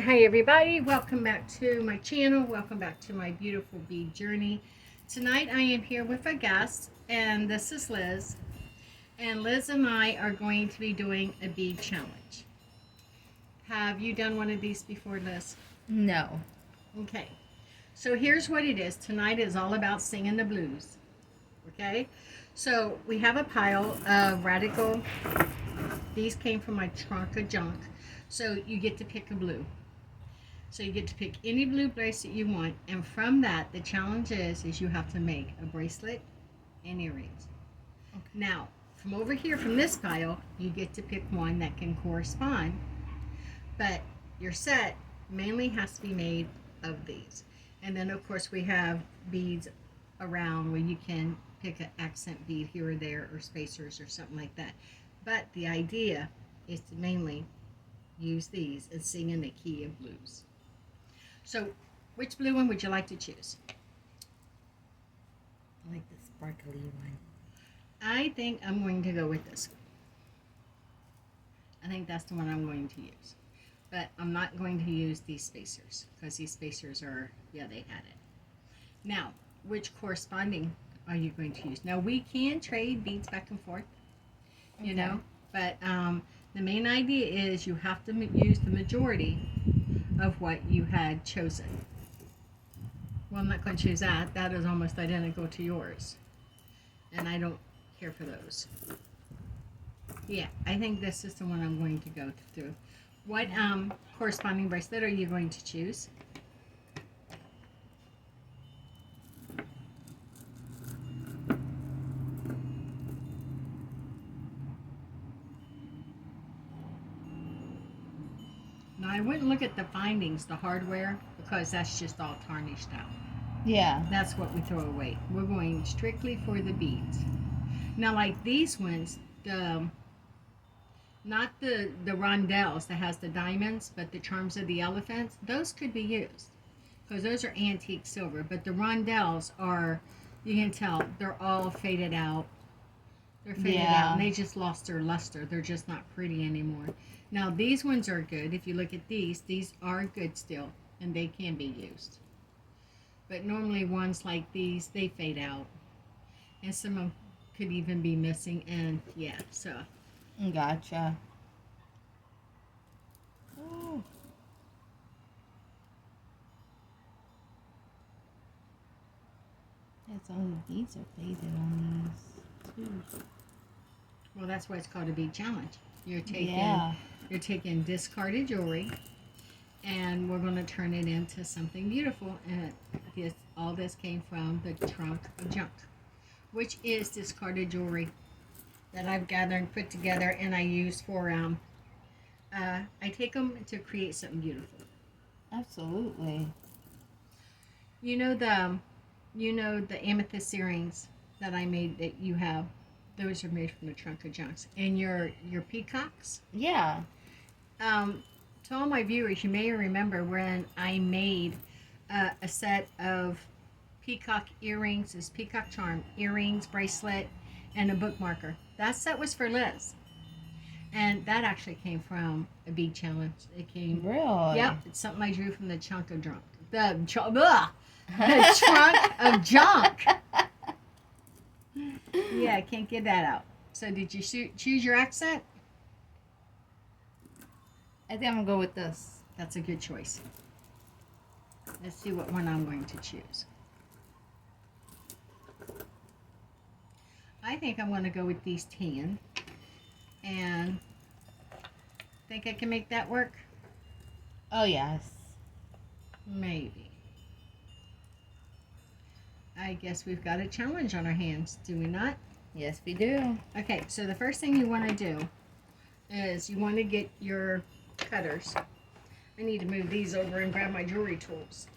Hi everybody, welcome back to my channel. Welcome back to my beautiful bead journey. Tonight I am here with a guest, and this is Liz. And Liz and I are going to be doing a bead challenge. Have you done one of these before, Liz? No. Okay. So here's what it is. Tonight is all about singing the blues. Okay? So we have a pile of radical. These came from my trunk of junk. So you get to pick a blue. So you get to pick any blue bracelet you want, and from that, the challenge is you have to make a bracelet and earrings. Okay. Now, from over here, from this pile, you get to pick one that can correspond, but your set mainly has to be made of these. And then, of course, we have beads around where you can pick an accent bead here or there, or spacers or something like that. But the idea is to mainly use these and sing in the key of blues. So, which blue one would you like to choose? I like the sparkly one. I think I'm going to go with this one. I think that's the one I'm going to use. But I'm not going to use these spacers because these spacers are, yeah, they had it. Now, which corresponding are you going to use? Now, we can trade beads back and forth, you know, but the main idea is you have to use the majority of what you had chosen. Well, I'm not going to choose that. That is almost identical to yours. And I don't care for those. Yeah, I think this is the one I'm going to go through. What corresponding bracelet are you going to choose? Now, I wouldn't look at the findings, the hardware, because that's just all tarnished out. Yeah. That's what we throw away. We're going strictly for the beads. Now, like these ones, not the rondelles that has the diamonds, but the charms of the elephants, those could be used because those are antique silver. But the rondelles are, you can tell, they're all faded out. They're faded out, and they just lost their luster. They're just not pretty anymore. Now, these ones are good. If you look at these are good still, and they can be used. But normally ones like these, they fade out. And some of them could even be missing. And yeah, so. Gotcha. Oh. That's all the beads are faded on these too. Well, that's why it's called a bead challenge. You're taking discarded jewelry, and we're going to turn it into something beautiful. And all this came from the trunk of junk, which is discarded jewelry that I've gathered and put together, and I use for I take them to create something beautiful. Absolutely. You know the amethyst earrings that I made that you have. Those are made from the trunk of junks. And your peacocks. Yeah. To all my viewers, you may remember when I made a set of peacock earrings, this peacock charm earrings, bracelet, and a bookmarker. That set was for Liz, and that actually came from a bead challenge. It came. Really? Yep, it's something I drew from the chunk of junk. The trunk of junk. Yeah, I can't get that out. So did you choose your accent? I think I'm gonna go with this. That's a good choice. Let's see what one I'm going to choose. I think I'm going to go with these tan. And think I can make that work? Oh yes. Maybe. I guess we've got a challenge on our hands, do we not? Yes, we do. Okay, so the first thing you want to do is you want to get your cutters. I need to move these over and grab my jewelry tools.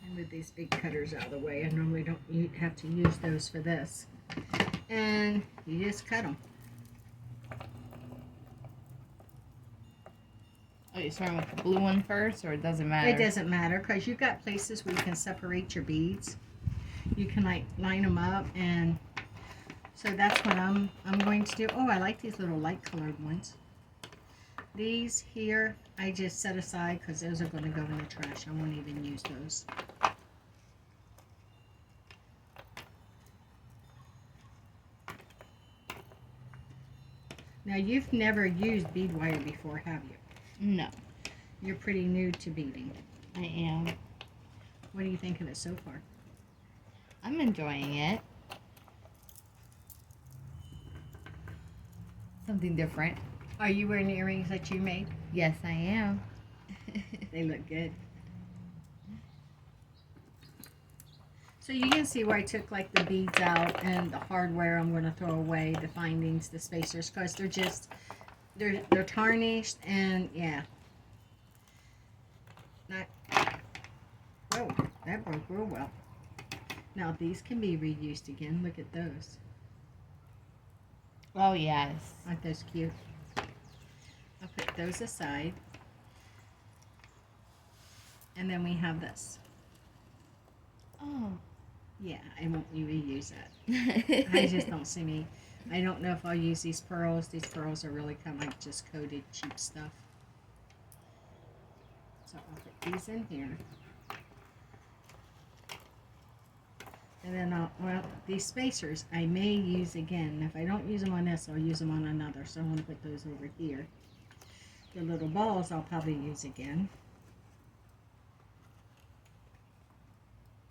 And move these big cutters out of the way. I normally don't have to use those for this. And you just cut them. Oh, you're starting with the blue one first, or it doesn't matter? It doesn't matter because you've got places where you can separate your beads. You can like line them up, and so that's what I'm going ones too. Oh, I like these little light colored ones. These here, I just set aside because those are going to go in the trash. I won't even use those. Now, you've never used bead wire before, have you? No, You're pretty new to beading. I am. What do you think of it so far? I'm enjoying it. Something different. Are you wearing the earrings that you made? Yes, I am. They look good. So you can see where I took like the beads out and the hardware I'm going to throw away, the findings, the spacers, because they're just, they're tarnished and yeah. Not, oh, that broke real well. Now these can be reused again. Look at those. Oh, yes. Aren't those cute? I'll put those aside. And then we have this. Oh. Yeah, I won't reuse that. I just don't see me. I don't know if I'll use these pearls. These pearls are really kind of like just coated cheap stuff. So I'll put these in here. And then well, these spacers I may use again. If I don't use them on this, I'll use them on another. So I'm going to put those over here. The little balls I'll probably use again.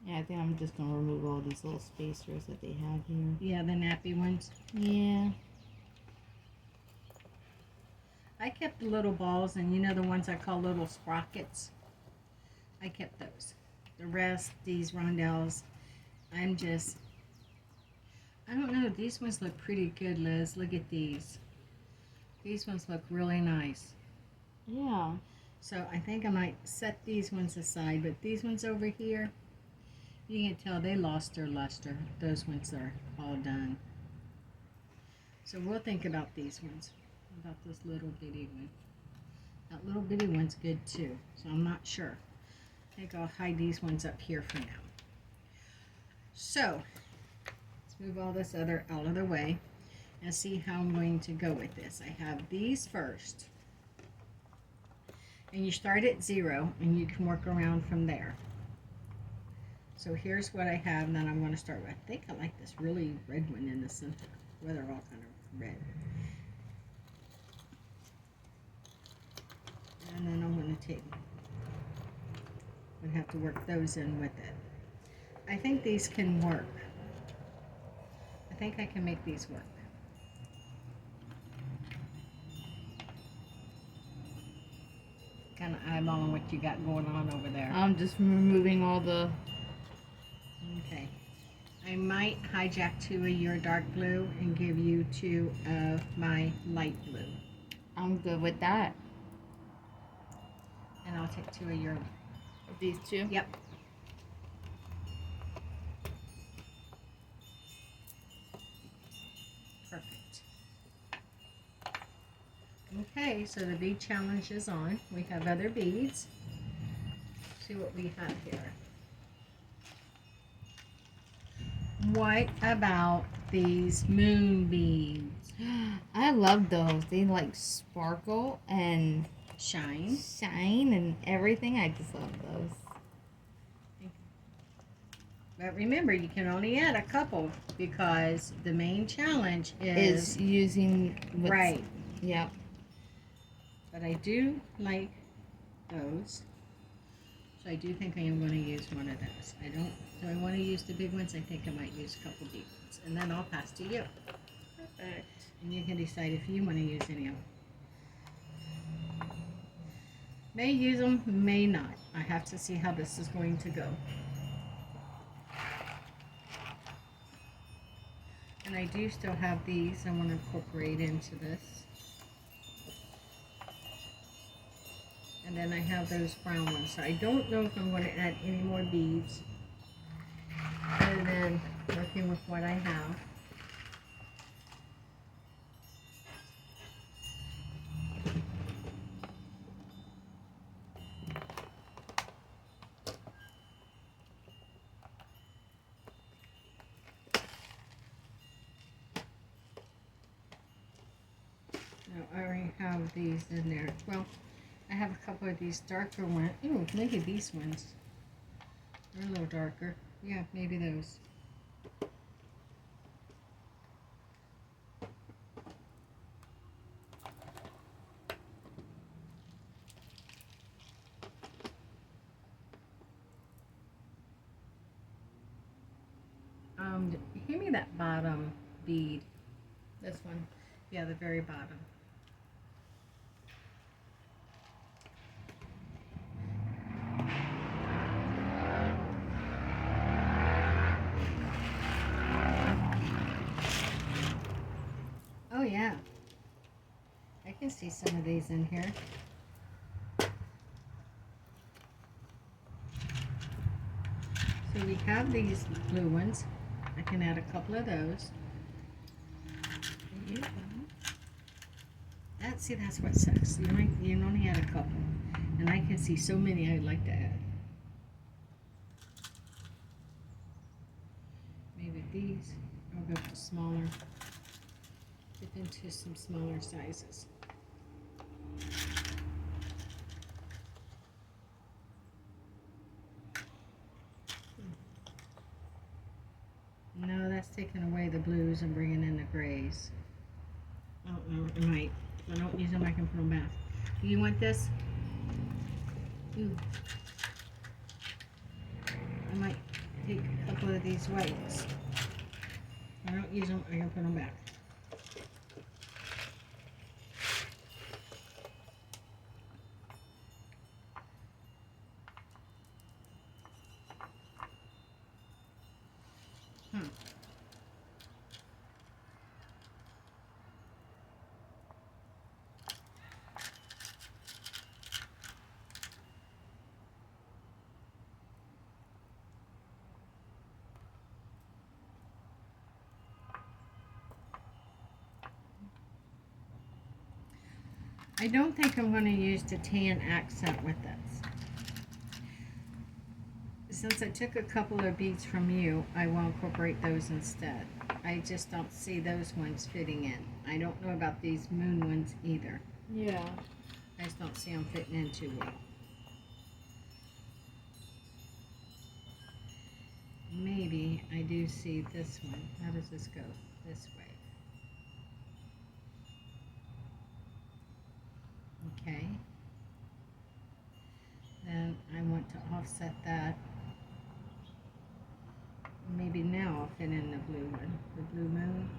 Yeah, I think I'm just going to remove all these little spacers that they have here. Yeah, the nappy ones. Yeah. I kept the little balls, and you know the ones I call little sprockets? I kept those. The rest, these rondelles, I don't know, these ones look pretty good, Liz. Look at these. These ones look really nice. Yeah. So I think I might set these ones aside, but these ones over here, you can tell they lost their luster. Those ones are all done. So we'll think about these ones. What about this little bitty one? That little bitty one's good too, so I'm not sure. I think I'll hide these ones up here for now. So, let's move all this other out of the way and see how I'm going to go with this. I have these first. And you start at 0 and you can work around from there. So here's what I have, and then I'm going to start with. I think I like this really red one in the center. Well, they're all kind of red. And then I'm going to take, I'm going to have to work those in with it. I think these can work. I think I can make these work. Kind of eyeballing what you got going on over there. I'm just removing all the... Okay. I might hijack 2 of your dark blue and give you 2 of my light blue. I'm good with that. And I'll take 2 of your... These two? Yep. Perfect. Okay, so the bead challenge is on. We have other beads. See what we have here. What about these moon beads? I love those. They like sparkle and Shine. shine and everything. I just love those. But remember, you can only add a couple because the main challenge is using right. Yep. But I do like those. So I do think I am going to use one of those. I don't, do I want to use the big ones? I think I might use a couple big ones. And then I'll pass to you. Perfect. And you can decide if you want to use any of them. May use them, may not. I have to see how this is going to go. And I do still have these I want to incorporate into this. And then I have those brown ones. So I don't know if I'm going to add any more beads. Other than working with what I have. No, I already have these in there. Well, I have a couple of these darker ones. Ooh, maybe these ones. They're a little darker. Yeah, maybe those. Hand me that bottom bead. This one. Yeah, the very bottom. Oh yeah. I can see some of these in here. So we have these blue ones. I can add a couple of those. That's what sucks. You only add a couple. And I can see so many I'd like to add. Maybe these. I'll go for smaller. Dip into some smaller sizes. No, that's taking away the blues and bringing in the grays. I don't know, it might. If I don't use them, I can put them back. Do you want this? Ooh. I might take a couple of these whites. If I don't use them, I can put them back. I don't think I'm going to use the tan accent with this. Since I took a couple of beads from you, I will incorporate those instead. I just don't see those ones fitting in. I don't know about these moon ones either. Yeah. I just don't see them fitting in too well. Maybe I do see this one. How does this go? This way. Okay. Then I want to offset that. Maybe now I'll fit in the blue one, the blue moon.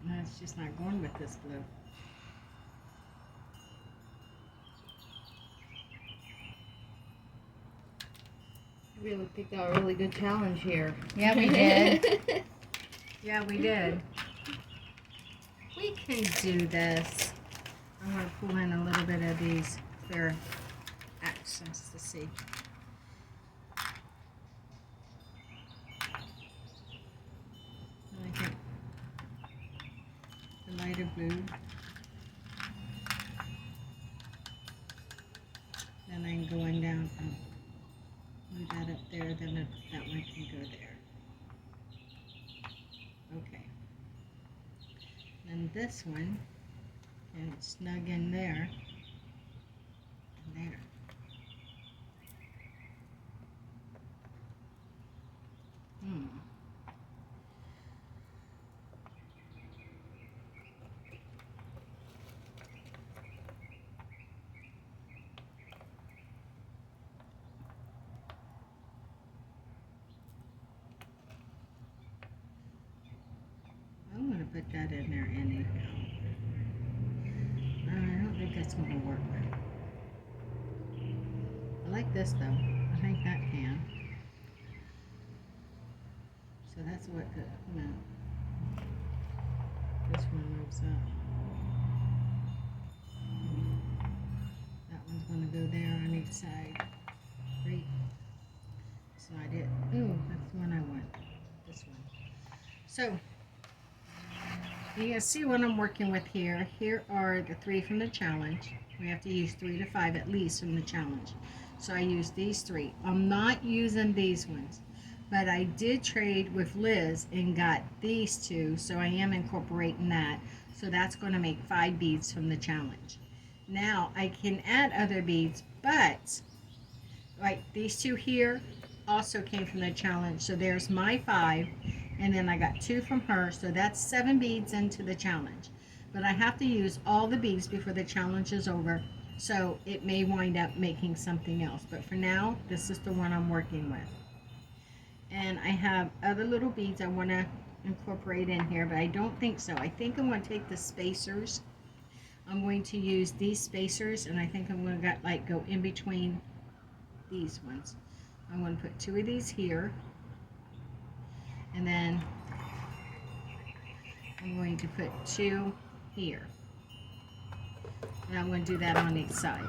No, it's just not going with this blue. We really picked out a really good challenge here. Yeah, we did. Yeah, we did. We can do this. I'm going to pull in a little bit of these clear accents to see. I think the lighter blue. Then I'm going down and move that up there, then that one can go there. Okay. Then this one can snug in there and there. I'm going to put that in there anyhow. I don't think that's going to work. I like this though. I think that can. So that's what the, this one moves up. That one's going to go there on each side. Great. Slide it. Ooh, that's the one I want. This one. So, you can see what I'm working with here. Here are the 3 from the challenge. We have to use 3 to 5 at least from the challenge. So I use these 3. I'm not using these ones. but I did trade with Liz and got these two, so I am incorporating that. So that's going to make 5 beads from the challenge. Now I can add other beads, but like these two here also came from the challenge. So there's my 5, and then I got 2 from her, so that's 7 beads into the challenge. But I have to use all the beads before the challenge is over, so it may wind up making something else. But for now, this is the one I'm working with. And I have other little beads I want to incorporate in here, but I don't think so. I think I'm going to take the spacers. I'm going to use these spacers, and I think I'm going to go in between these ones. I'm going to put 2 of these here, and then I'm going to put 2 here, and I'm going to do that on each side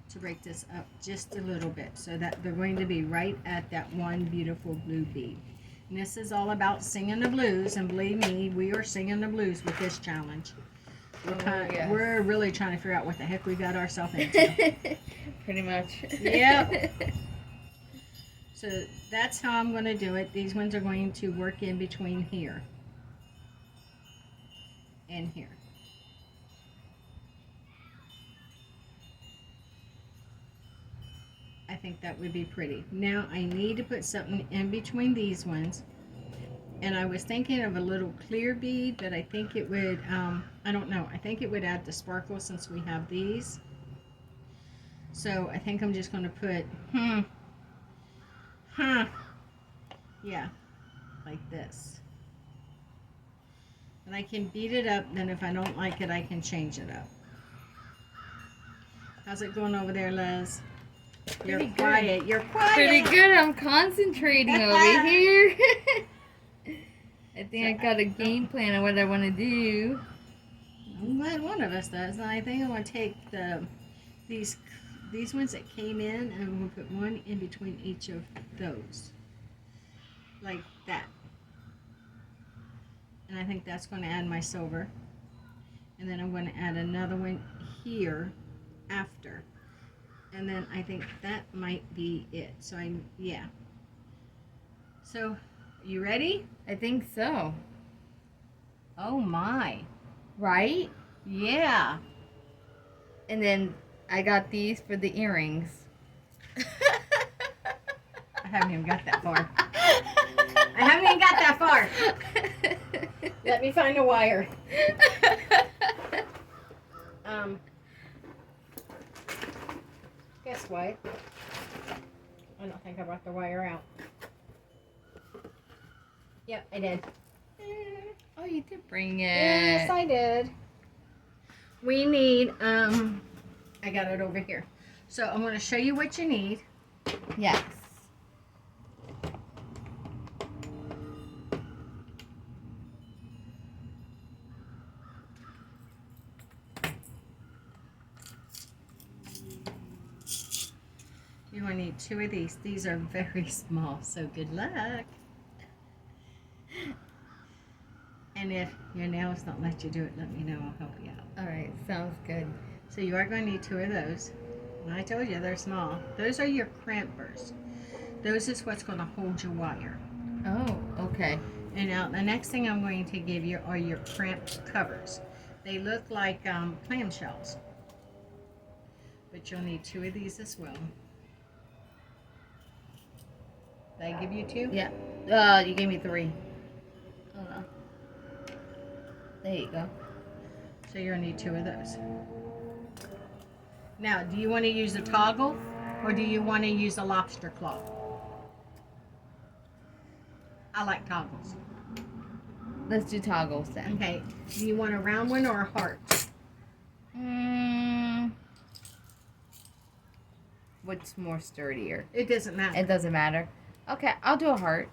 to break this up just a little bit so that they're going to be right at that one beautiful blue bead. And this is all about singing the blues, and believe me, we are singing the blues with this challenge. We're really trying to figure out what the heck we got ourselves into. Pretty much. Yep. So that's how I'm going to do it. These ones are going to work in between here and here. I think that would be pretty. Now I need to put something in between these ones. And I was thinking of a little clear bead, but I think it would, I don't know, I think it would add the sparkle since we have these. So I think I'm just going to put, yeah, like this. And I can beat it up, then if I don't like it, I can change it up. How's it going over there, Liz? You're quiet. You're quiet. Pretty good. I'm concentrating over here. I think I got a game plan of what I want to do. I'm glad one of us does. And I think I'm going to take these ones that came in, and I'm going to put one in between each of those. Like that. And I think that's going to add my silver. And then I'm going to add another one here after. And then I think that might be it. So yeah. So, you ready? I think so. Oh my. Right? Yeah. And then I got these for the earrings. I haven't even got that far. I haven't even got that far. Let me find a wire. Guess what? I don't think I brought the wire out. Yep, I did. Oh, you did bring it. Yes, I did. We need, I got it over here. So I'm going to show you what you need. Yes. You're going to need 2 of these. These are very small, so good luck. And if your nails don't let you do it, let me know. I'll help you out. All right, sounds good. So you are going to need 2 of those. And I told you they're small. Those are your crampers. Those is what's going to hold your wire. Oh, okay. And now the next thing I'm going to give you are your cramp covers. They look like clamshells. But you'll need 2 of these as well. Did I give you 2? Yeah. You gave me 3. Hold on. There you go. So you're going to need 2 of those. Now, do you want to use a toggle or do you want to use a lobster claw? I like toggles. Let's do toggles then. Okay. Do you want a round one or a heart? What's more sturdier? It doesn't matter. It doesn't matter. Okay, I'll do a heart.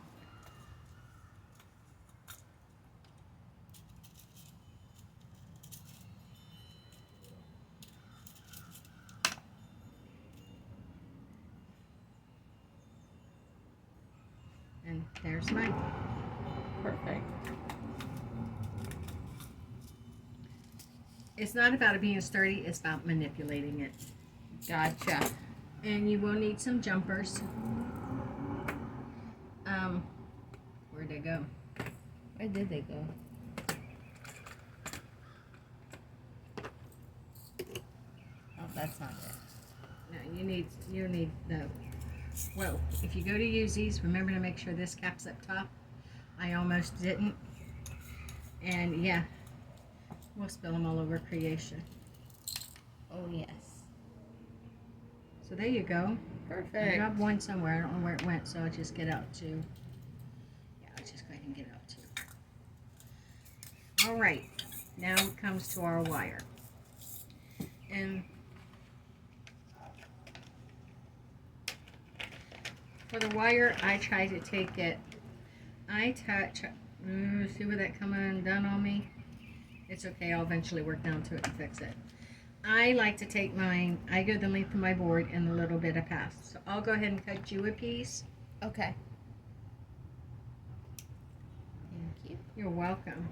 And there's mine. Perfect. It's not about it being sturdy, it's about manipulating it. Gotcha. And you will need some jumpers. Where'd they go? Where did they go? Oh, that's not it. No, you need the. Well, if you go to use these, remember to make sure this cap's up top. I almost didn't. And yeah, we'll spill them all over creation. Oh, yes. So there you go. I Perfect. dropped one somewhere. I don't know where it went, so I'll just get out two. Yeah, I'll just go ahead and get out two. All right, now it comes to our wire. And for the wire, I try to take it. See where that come undone on me? It's okay, I'll eventually work down to it and fix it. I like to take mine, I go the length of my board and a little bit of pass. So I'll go ahead and cut you a piece. Okay. Thank you. You're welcome.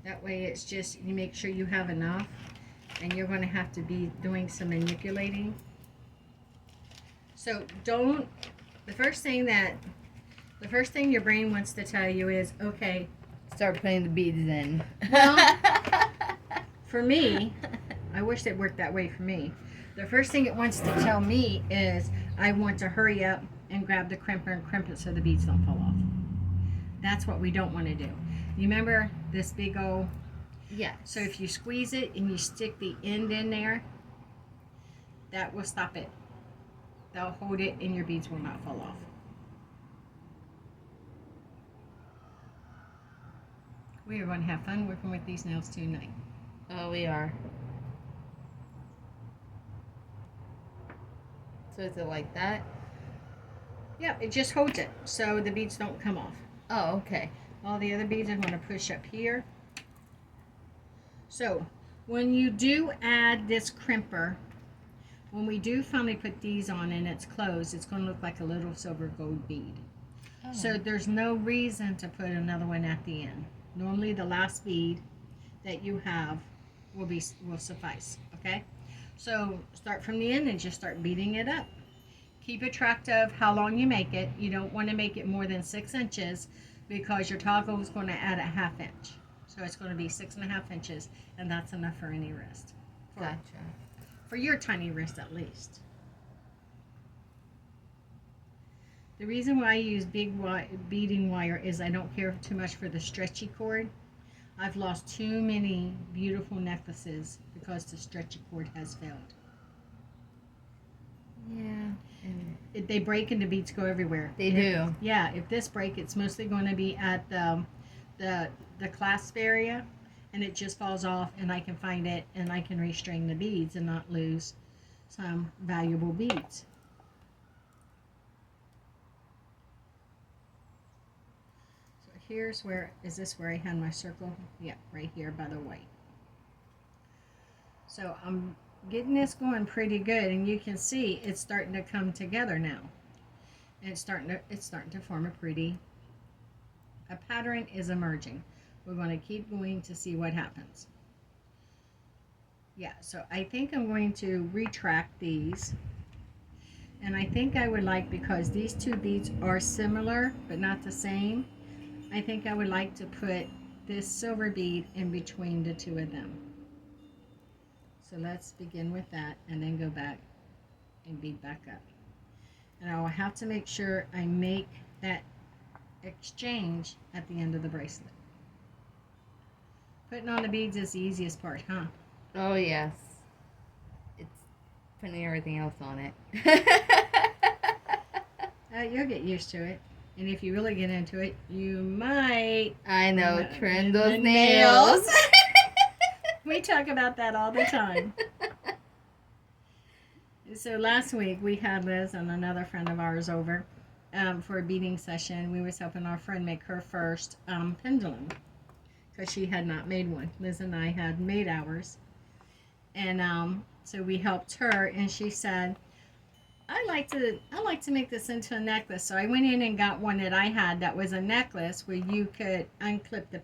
That way it's just, you make sure you have enough, and you're going to have to be doing some manipulating. So the first thing your brain wants to tell you is, okay. Start putting the beads in. Well, for me, I wish it worked that way for me. The first thing it wants to tell me is I want to hurry up and grab the crimper and crimp it so the beads don't fall off. That's what we don't want to do. You remember this big old... Yes. So if you squeeze it and you stick the end in there, that will stop it. They'll hold it and your beads will not fall off. We are going to have fun working with these nails tonight. Oh, we are. So is it like that? Yep, it just holds it so the beads don't come off. Oh, okay. All the other beads I'm going to push up here. So when you do add this crimper, when we do finally put these on and it's closed, it's going to look like a little silver gold bead. Oh. So there's no reason to put another one at the end. Normally the last bead that you have will suffice, okay? So start from the end and just start beating it up. Keep a track of how long you make it. You don't want to make it more than 6 inches because your toggle is going to add a 1/2 inch. So it's going to be 6.5 inches, and that's enough for any wrist. Gotcha. For your tiny wrist at least. The reason why I use big beading wire is I don't care too much for the stretchy cord. I've lost too many beautiful necklaces because the stretchy cord has failed. Yeah. And They break and the beads go everywhere. they do. Yeah, if this break, it's mostly going to be at the clasp area, and it just falls off, and I can find it, and I can restring the beads and not lose some valuable beads. So here's where, is this where I had my circle? Yeah, right here by the white. So I'm getting this going pretty good, and you can see it's starting to come together now. And it's starting to form a pattern is emerging. We're going to keep going to see what happens. Yeah, so I think I'm going to retract these. And I think I would like, because these two beads are similar but not the same, I think I would like to put this silver bead in between the two of them. So let's begin with that and then go back and bead back up. And I will have to make sure I make that exchange at the end of the bracelet. Putting on the beads is the easiest part, huh? Oh, yes. It's putting everything else on it. You'll get used to it. And if you really get into it, you might... I know, trim those the nails. We talk about that all the time. So last week we had Liz and another friend of ours over for a beading session. We was helping our friend make her first pendulum because she had not made one. Liz and I had made ours, and so we helped her. And she said, "I like to make this into a necklace." So I went in and got one that I had that was a necklace where you could unclip the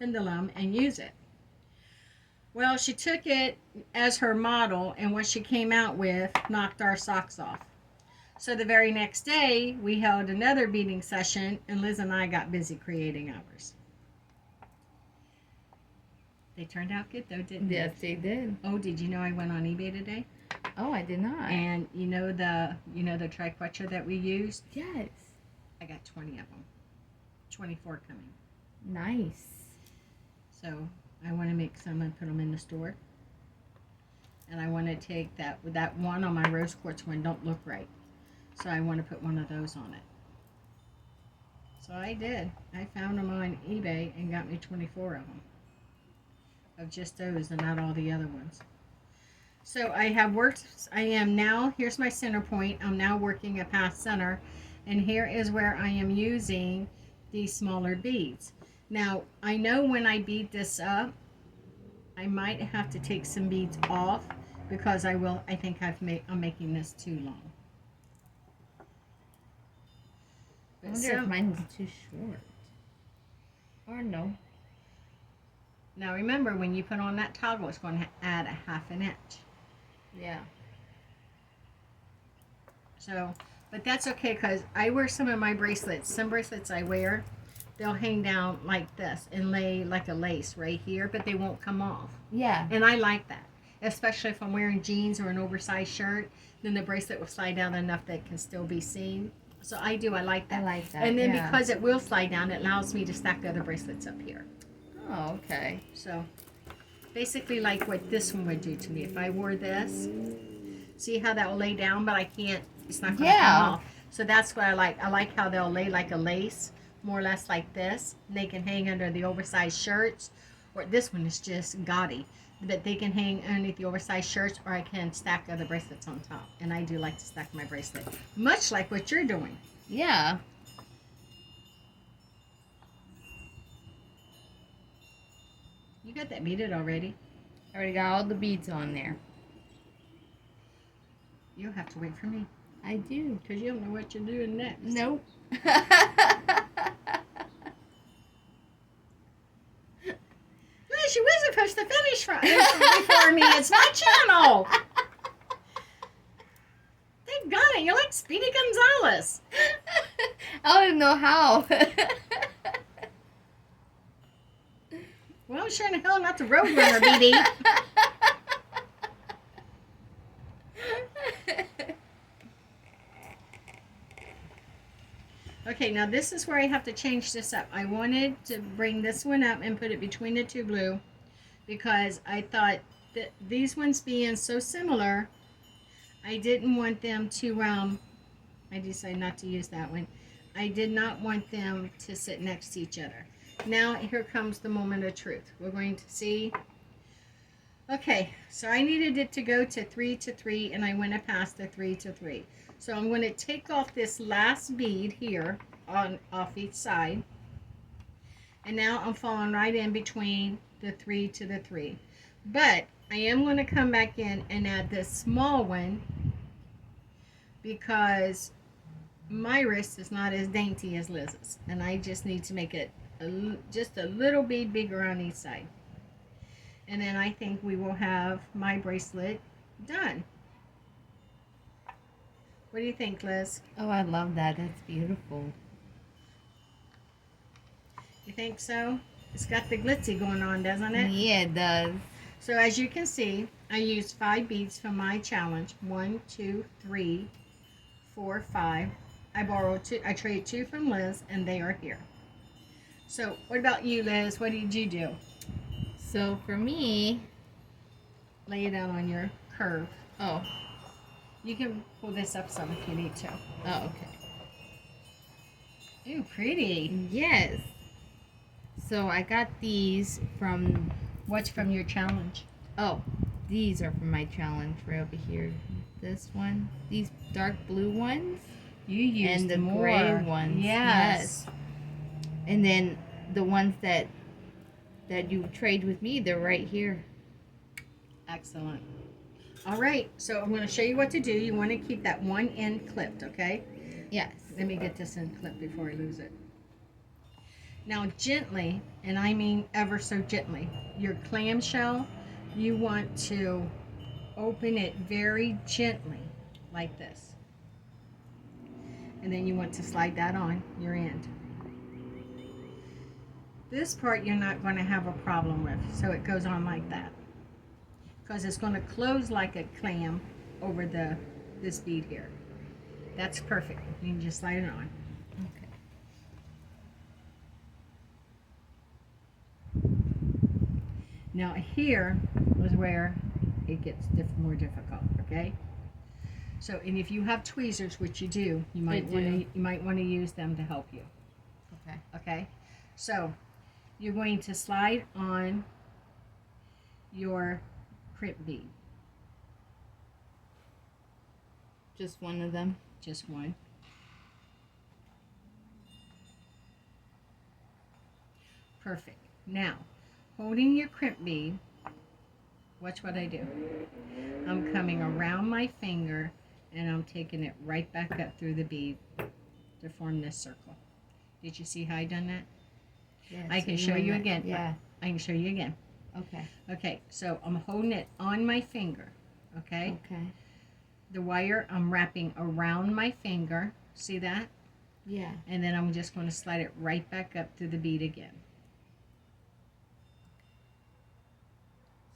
pendulum and use it. Well, she took it as her model, and what she came out with knocked our socks off. So the very next day, we held another beading session, and Liz and I got busy creating ours. They turned out good, though, didn't they? Yes, they did. Oh, did you know I went on eBay today? Oh, I did not. And you know the triquetcha that we used? Yes. I got 20 of them. 24 coming. Nice. So I want to make some and put them in the store. And I want to take that one on my rose quartz one don't look right. So I want to put one of those on it. So I did. I found them on eBay and got me 24 of them. Of just those and not all the other ones. So I have worked, I am now, here's my center point. I'm now working a past center. And here is where I am using these smaller beads. Now, I know when I bead this up, I might have to take some beads off because I think I'm making this too long. I wonder if mine's too short. Or no. Now remember, when you put on that toggle, it's going to add a 1/2 inch. Yeah. So, but that's okay because I wear some of my bracelets. Some bracelets I wear, they'll hang down like this and lay like a lace right here, but they won't come off. Yeah. And I like that. Especially if I'm wearing jeans or an oversized shirt, then the bracelet will slide down enough that it can still be seen. So I like that. I like that. And then yeah. because it will slide down, it allows me to stack the other bracelets up here. Oh, okay. So basically like what this one would do to me. If I wore this, see how that will lay down, but I can't, it's not going to come off. So that's what I like. I like how they'll lay like a lace, more or less like this. And they can hang under the oversized shirts, or this one is just gaudy. But they can hang underneath the oversized shirts, or I can stack other bracelets on top. And I do like to stack my bracelet, much like what you're doing. Yeah. You got that beaded already? I already got all the beads on there. You'll have to wait for me. I do. Because you don't know what you're doing next. Nope. Liz, you wasn't supposed to finish before me. It's my channel. They've got it. You're like Speedy Gonzales. I don't know how. Well, I'm sure in the hell not the Roadrunner, BD. Okay, now this is where I have to change this up. I wanted to bring this one up and put it between the two blue because I thought that these ones being so similar, I didn't want them to, I decided not to use that one. I did not want them to sit next to each other. Now here comes the moment of truth. We're going to see. Okay, so I needed it to go to 3 to 3 and I went past the 3 to 3. So I'm going to take off this last bead here off each side. And now I'm falling right in between the 3 to the 3. But I am going to come back in and add this small one because my wrist is not as dainty as Liz's. And I just need to make it just a little bit bigger on each side. And then I think we will have my bracelet done. What do you think, Liz? Oh, I love that. That's beautiful. You think so? It's got the glitzy going on, doesn't it? Yeah, it does. So as you can see, I used 5 beads from my challenge. 1, 2, 3, 4, 5. I borrowed 2. I traded 2 from Liz, and they are here. So what about you, Liz? What did you do? So for me, Lay it out on your curve. oh, You can pull this up some if you need to. oh, okay. Ooh, pretty. Yes. So I got these from, What's from your challenge? oh, these are from my challenge right over here. This one, these dark blue ones, You used and the more. gray ones. Yes. And then the ones that you trade with me, they're right here. Excellent. All right, so I'm going to show you what to do. You want to keep that one end clipped, okay? Yes. Let me get this end clipped before I lose it. Now gently, and I mean ever so gently, your clamshell you want to open it very gently, like this. And then you want to slide that on your end. This part you're not going to have a problem with, so it goes on like that. Because it's going to close like a clam over this bead here. That's perfect. You can just slide it on. Okay. Now here is where it gets more difficult, okay? So, and if you have tweezers, which you do, you might want to use them to help you. Okay. Okay? So, you're going to slide on your crimp bead. Just one of them? Just one. Perfect. Now, holding your crimp bead, watch what I do. I'm coming around my finger and I'm taking it right back up through the bead to form this circle. Did you see how I done that? Yeah. I can show you again. Yeah. I can show you again. Okay. Okay, so I'm holding it on my finger, okay? Okay. The wire I'm wrapping around my finger, see that? Yeah. And then I'm just going to slide it right back up through the bead again.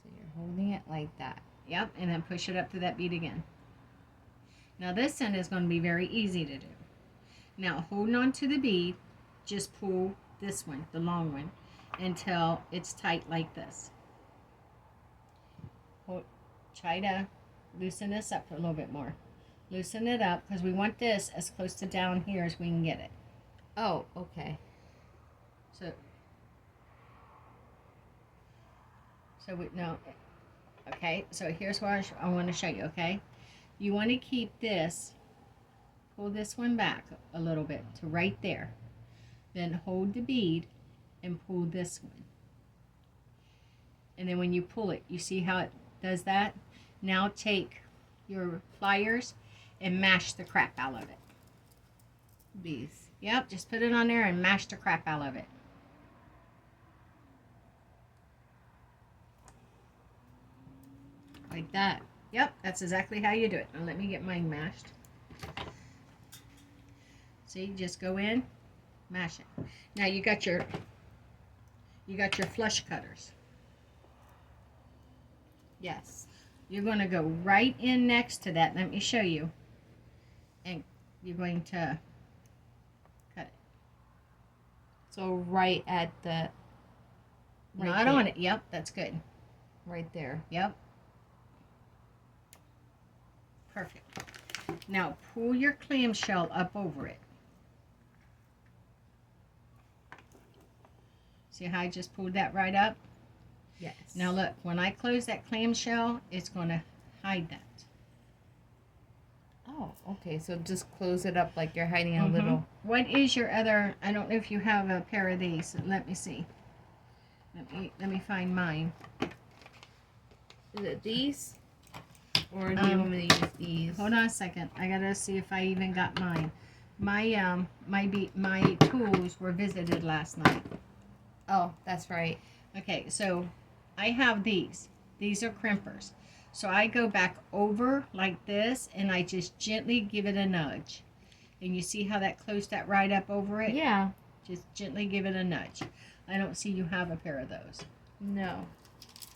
So you're holding it like that. Yep, and then push it up to that bead again. Now this end is going to be very easy to do. Now holding on to the bead, just pull this one, the long one, until it's tight like this. Try to loosen this up a little bit more. Loosen it up because we want this as close to down here as we can get it. Oh, okay. So no. Okay, so here's what I want to show you, okay? You want to keep this, pull this one back a little bit to right there. Then hold the bead and pull this one. And then when you pull it, you see how it does that? Now take your pliers and mash the crap out of it. These. Yep, just put it on there and mash the crap out of it. Like that. Yep, that's exactly how you do it. Now let me get mine mashed. See, just go in, mash it. Now you got your flush cutters. Yes. You're going to go right in next to that. Let me show you. And you're going to cut it. So right at the... Not on it. Yep, that's good. Right there. Yep. Perfect. Now pull your clamshell up over it. See how I just pulled that right up? Yes. Now look, when I close that clamshell, it's going to hide that. Oh, okay. So just close it up like you're hiding a little. What is your other, I don't know if you have a pair of these. Let me see. Let me find mine. Is it these? Or do you want me to use these? Hold on a second. I gotta see if I even got mine. My tools were visited last night. Oh, that's right. Okay, so I have these. These are crimpers. So I go back over like this and I just gently give it a nudge. And you see how that closed that right up over it? Yeah. Just gently give it a nudge. I don't see you have a pair of those. No.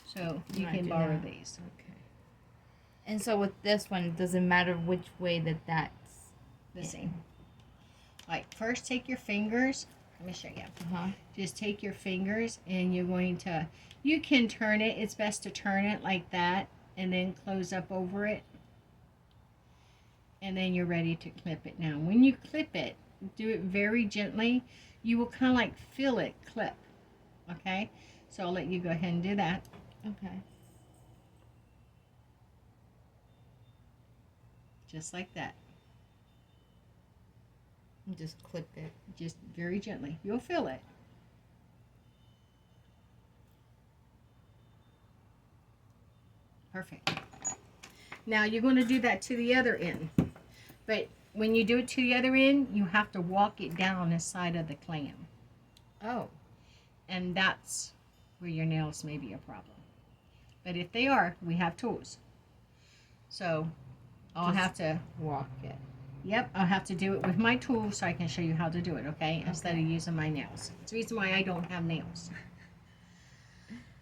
So you No, can borrow these. Okay. And so with this one, it doesn't matter which way that's the same. Like first take your fingers. Let me show you. Just take your fingers and you're going to, you can turn it. It's best to turn it like that and then close up over it. And then you're ready to clip it. Now when you clip it, do it very gently. You will kind of like feel it clip. Okay? So I'll let you go ahead and do that. Okay. Just like that. And just clip it. Just very gently. You'll feel it. Perfect. Now you're going to do that to the other end. But when you do it to the other end, you have to walk it down the side of the clam. Oh. And that's where your nails may be a problem. But if they are, we have tools. So I'll Just have to, walk it. yep, I'll have to do it with my tools so I can show you how to do it, okay? Instead of using my nails. It's the reason why I don't have nails.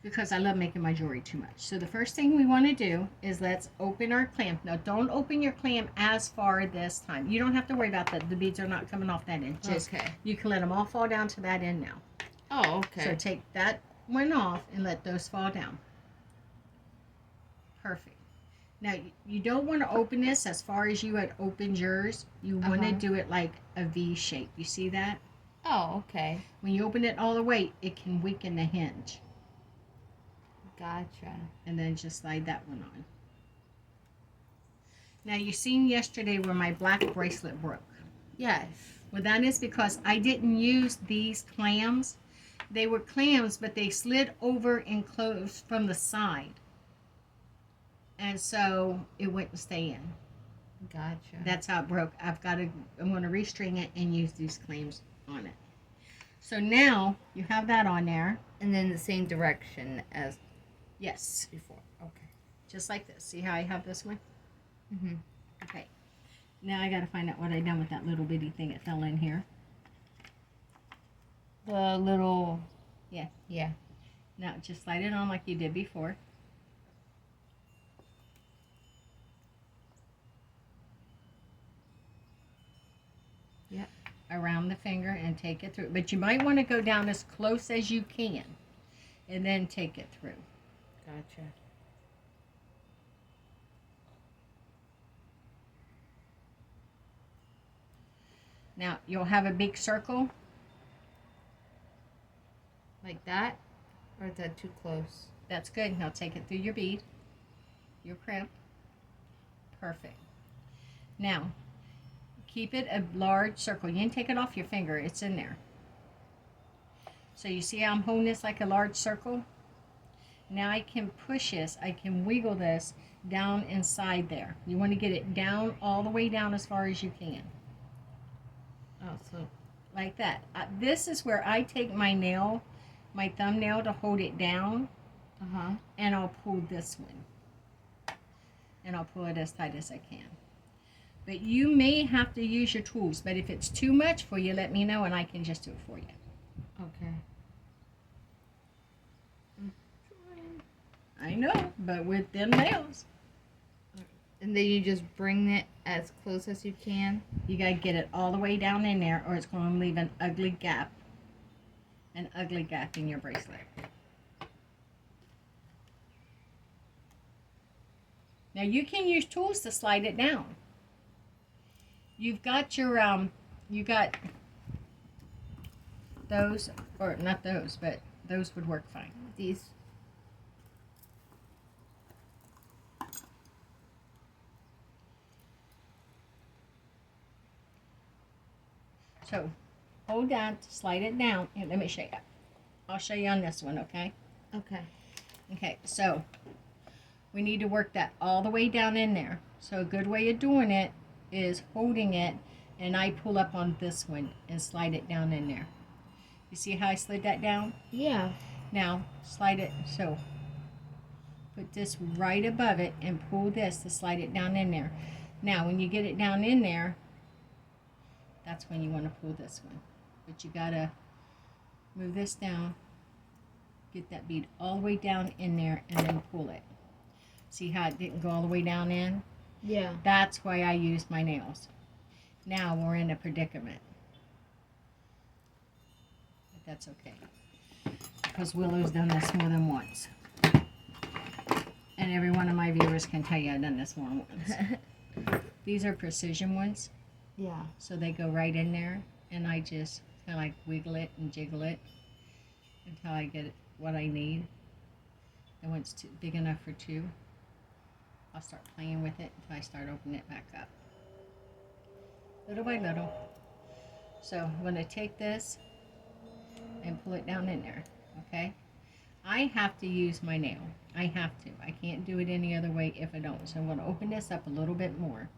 Because I love making my jewelry too much. So the first thing we want to do is let's open our clamp. Now don't open your clamp as far this time. You don't have to worry about that. The beads are not coming off that end. Just, Okay. you can let them all fall down to that end now. Oh, okay. So take that one off and let those fall down. Perfect. Now, you don't want to open this as far as you had opened yours. You want to do it like a V shape. You see that? Oh, okay. When you open it all the way, it can weaken the hinge. Gotcha. And then just slide that one on. Now, you seen yesterday where my black bracelet broke. Yes. Well, that is because I didn't use these clams. They were clams, but they slid over and closed from the side. And so it wouldn't stay in. Gotcha. That's how it broke. I'm going to restring it and use these clams on it. So now you have that on there. And then the same direction as Yes. before. Okay. Just like this. See how I have this one? Mm-hmm. Okay. Now I got to find out what I done with that little bitty thing. It fell in here. The little... Yeah. Yeah. Now just slide it on like you did before. Yep. Around the finger and take it through. But you might want to go down as close as you can and then take it through. Gotcha. Now you'll have a big circle. Like that? Or is that too close? That's good. Now take it through your bead, your crimp. Perfect. Now, keep it a large circle. You can take it off your finger. It's in there. So you see how I'm holding this like a large circle? Now I can push this. I can wiggle this down inside there. You want to get it down, all the way down as far as you can. Oh, so... Like that. This is where I take my nail, my thumbnail, to hold it down. And I'll pull this one. And I'll pull it as tight as I can. But you may have to use your tools. But if it's too much for you, let me know and I can just do it for you. Okay. I know, but with them nails. And then you just bring it as close as you can. You got to get it all the way down in there or it's going to leave an ugly gap. An ugly gap in your bracelet. Now you can use tools to slide it down. You've got your, you got those, or not those, but those would work fine. These. So hold down to slide it down. And let me show you. I'll show you on this one, okay? Okay. Okay, so we need to work that all the way down in there. So a good way of doing it is holding it, and I pull up on this one and slide it down in there. You see how I slid that down? Yeah. Now slide it, so put this right above it and pull this to slide it down in there. Now when you get it down in there, that's when you want to pull this one. But you gotta move this down, get that bead all the way down in there, and then pull it. See how it didn't go all the way down in? Yeah. That's why I used my nails. Now we're in a predicament. But that's okay. Because Willow's done this more than once. And every one of my viewers can tell you I've done this more than once. These are precision ones. Yeah. So they go right in there. And I just kind of like wiggle it and jiggle it until I get what I need. And when it's big enough for two, I'll start playing with it until I start opening it back up. Little by little. So I'm going to take this and pull it down in there, okay? I have to use my nail. I have to. I can't do it any other way if I don't. So I'm going to open this up a little bit more.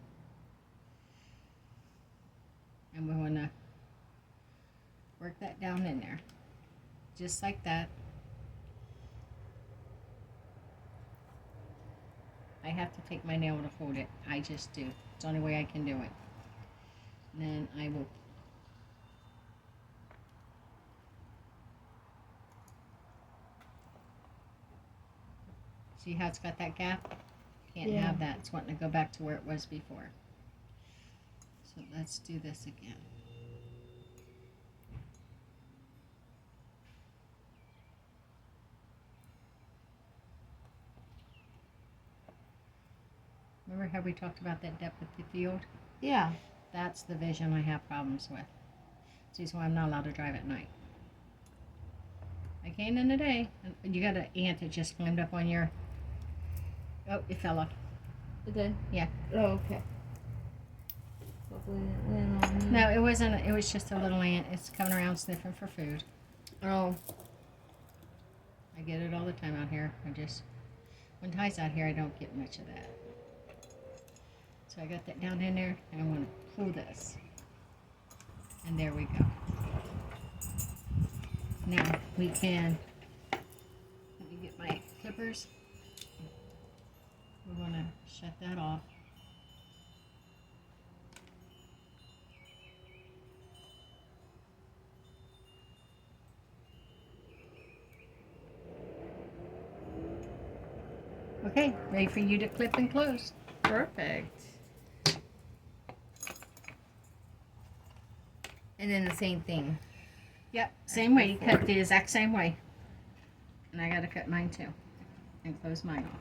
And we're going to work that down in there. Just like that. I have to take my nail to hold it. I just do. It's the only way I can do it. And then I will. See how it's got that gap? Can't Yeah. have that. It's wanting to go back to where it was before. So let's do this again. Remember how we talked about that depth of the field? Yeah. That's the vision I have problems with. This is why I'm not allowed to drive at night. I can in the day. You got an ant that just climbed up on your... Oh, it fell off. It did? Yeah. Oh, okay. Hopefully it didn't land on me. No, it wasn't. It was just a little ant. It's coming around sniffing for food. Oh. I get it all the time out here. When Ty's out here, I don't get much of that. So I got that down in there, and I want to pull this. And there we go. Now we can, let me get my clippers. We're going to shut that off. Okay, ready for you to clip and close. Perfect. And then the same thing. Yep, same way. You cut the exact same way. And I got to cut mine too. And close mine off.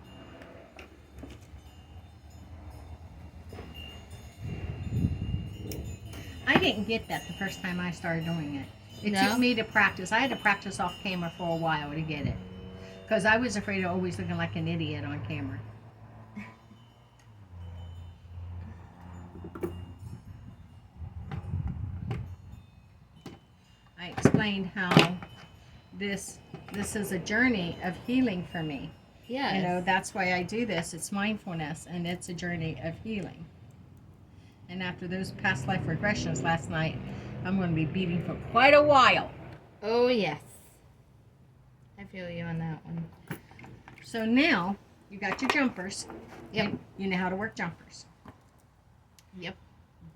I didn't get that the first time I started doing it. It No? took me to practice. I had to practice off camera for a while to get it. Because I was afraid of always looking like an idiot on camera. I explained how this is a journey of healing for me. Yes. You know, that's why I do this. It's mindfulness, and it's a journey of healing. And after those past life regressions last night, I'm going to be beading for quite a while. Oh, yes. I feel you on that one. So now, you got your jumpers. Yep. You know how to work jumpers. Yep.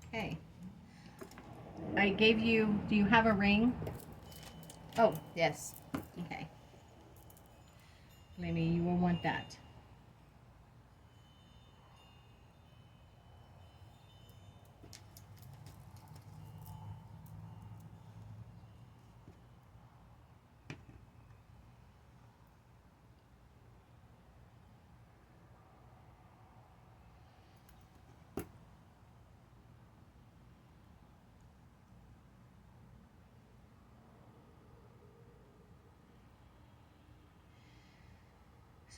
Okay. I gave you, do you have a ring? Oh, yes. Okay. Maybe you will want that.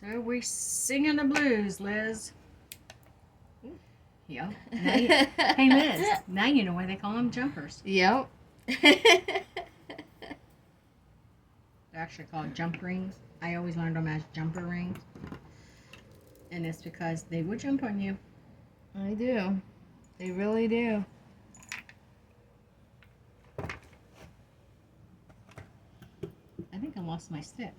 So we're singing the blues, Liz. Yeah. Hey, Liz. Now you know why they call them jumpers. Yep. They're actually called jump rings. I always learned them as jumper rings. And it's because they will jump on you. I do. They really do. I think I lost my stick.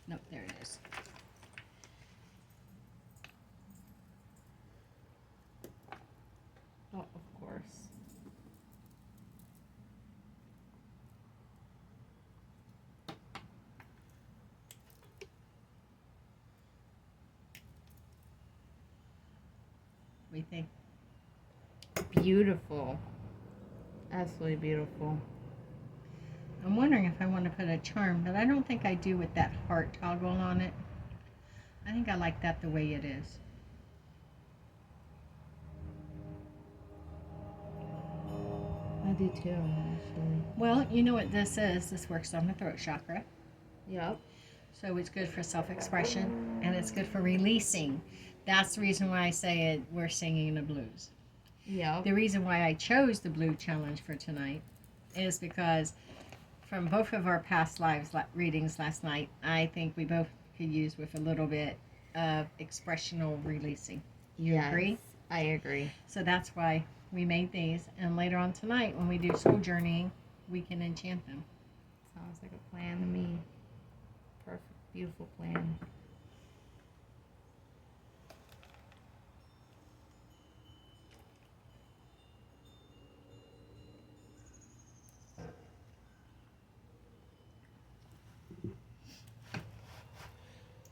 Nope, there it is. Oh, of course. What do you think? Beautiful. Absolutely beautiful. I'm wondering if I want to put a charm, but I don't think I do with that heart toggle on it. I think I like that the way it is. I do too, actually. Well, you know what this is. This works on the throat chakra. Yep. So it's good for self-expression, and it's good for releasing. That's the reason why I say it, we're singing the blues. Yep. The reason why I chose the blue challenge for tonight is because from both of our past lives readings last night, I think we both could use with a little bit of expressional releasing. You agree? I agree. So that's why we made these. And later on tonight, when we do soul journeying, we can enchant them. Sounds like a plan to me. Perfect. Beautiful plan.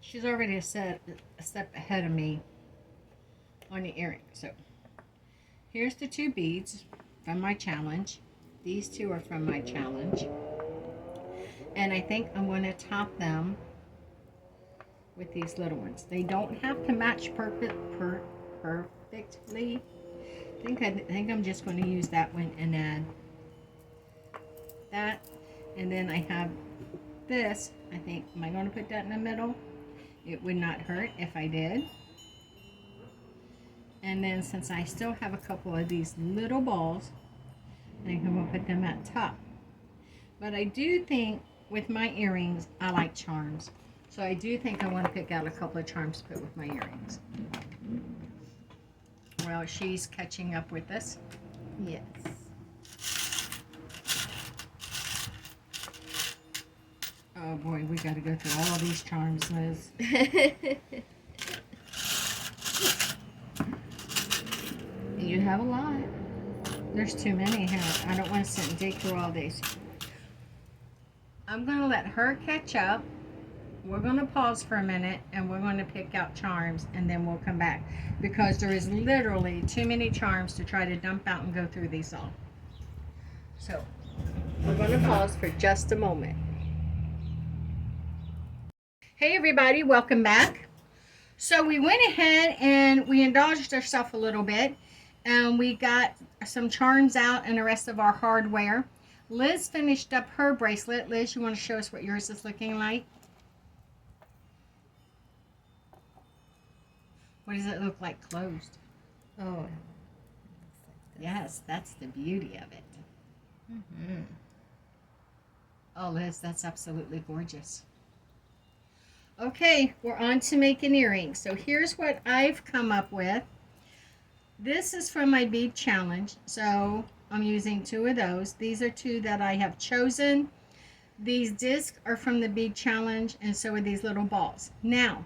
She's already a step ahead of me on the earring. So here's the 2 beads from my challenge. These 2 are from my challenge. And I think I'm going to top them with these little ones. They don't have to match perfectly. I think I'm just going to use that one and add that. And then I have this. I think, am I going to put that in the middle? It would not hurt if I did. And then since I still have a couple of these little balls, I think I'm going to put them at top. But I do think with my earrings, I like charms. So I do think I want to pick out a couple of charms to put with my earrings. Well, she's catching up with us. Yes. Oh boy, we got to go through all these charms, Liz. You have a lot. There's too many here. I don't want to sit and dig through all these. I'm going to let her catch up. We're going to pause for a minute and we're going to pick out charms and then we'll come back because there is literally too many charms to try to dump out and go through these all. So we're going to pause for just a moment. Hey everybody, welcome back. So we went ahead and we indulged ourselves a little bit and we got some charms out and the rest of our hardware. Liz finished up her bracelet. Liz, you want to show us what yours is looking like? What does it look like closed? Oh. Yes, that's the beauty of it. Mm-hmm. Oh, Liz, that's absolutely gorgeous. Okay, we're on to making earrings. So here's what I've come up with. This is from my bead challenge. So I'm using 2 of those. These are 2 that I have chosen. These discs are from the bead challenge and so are these little balls. Now,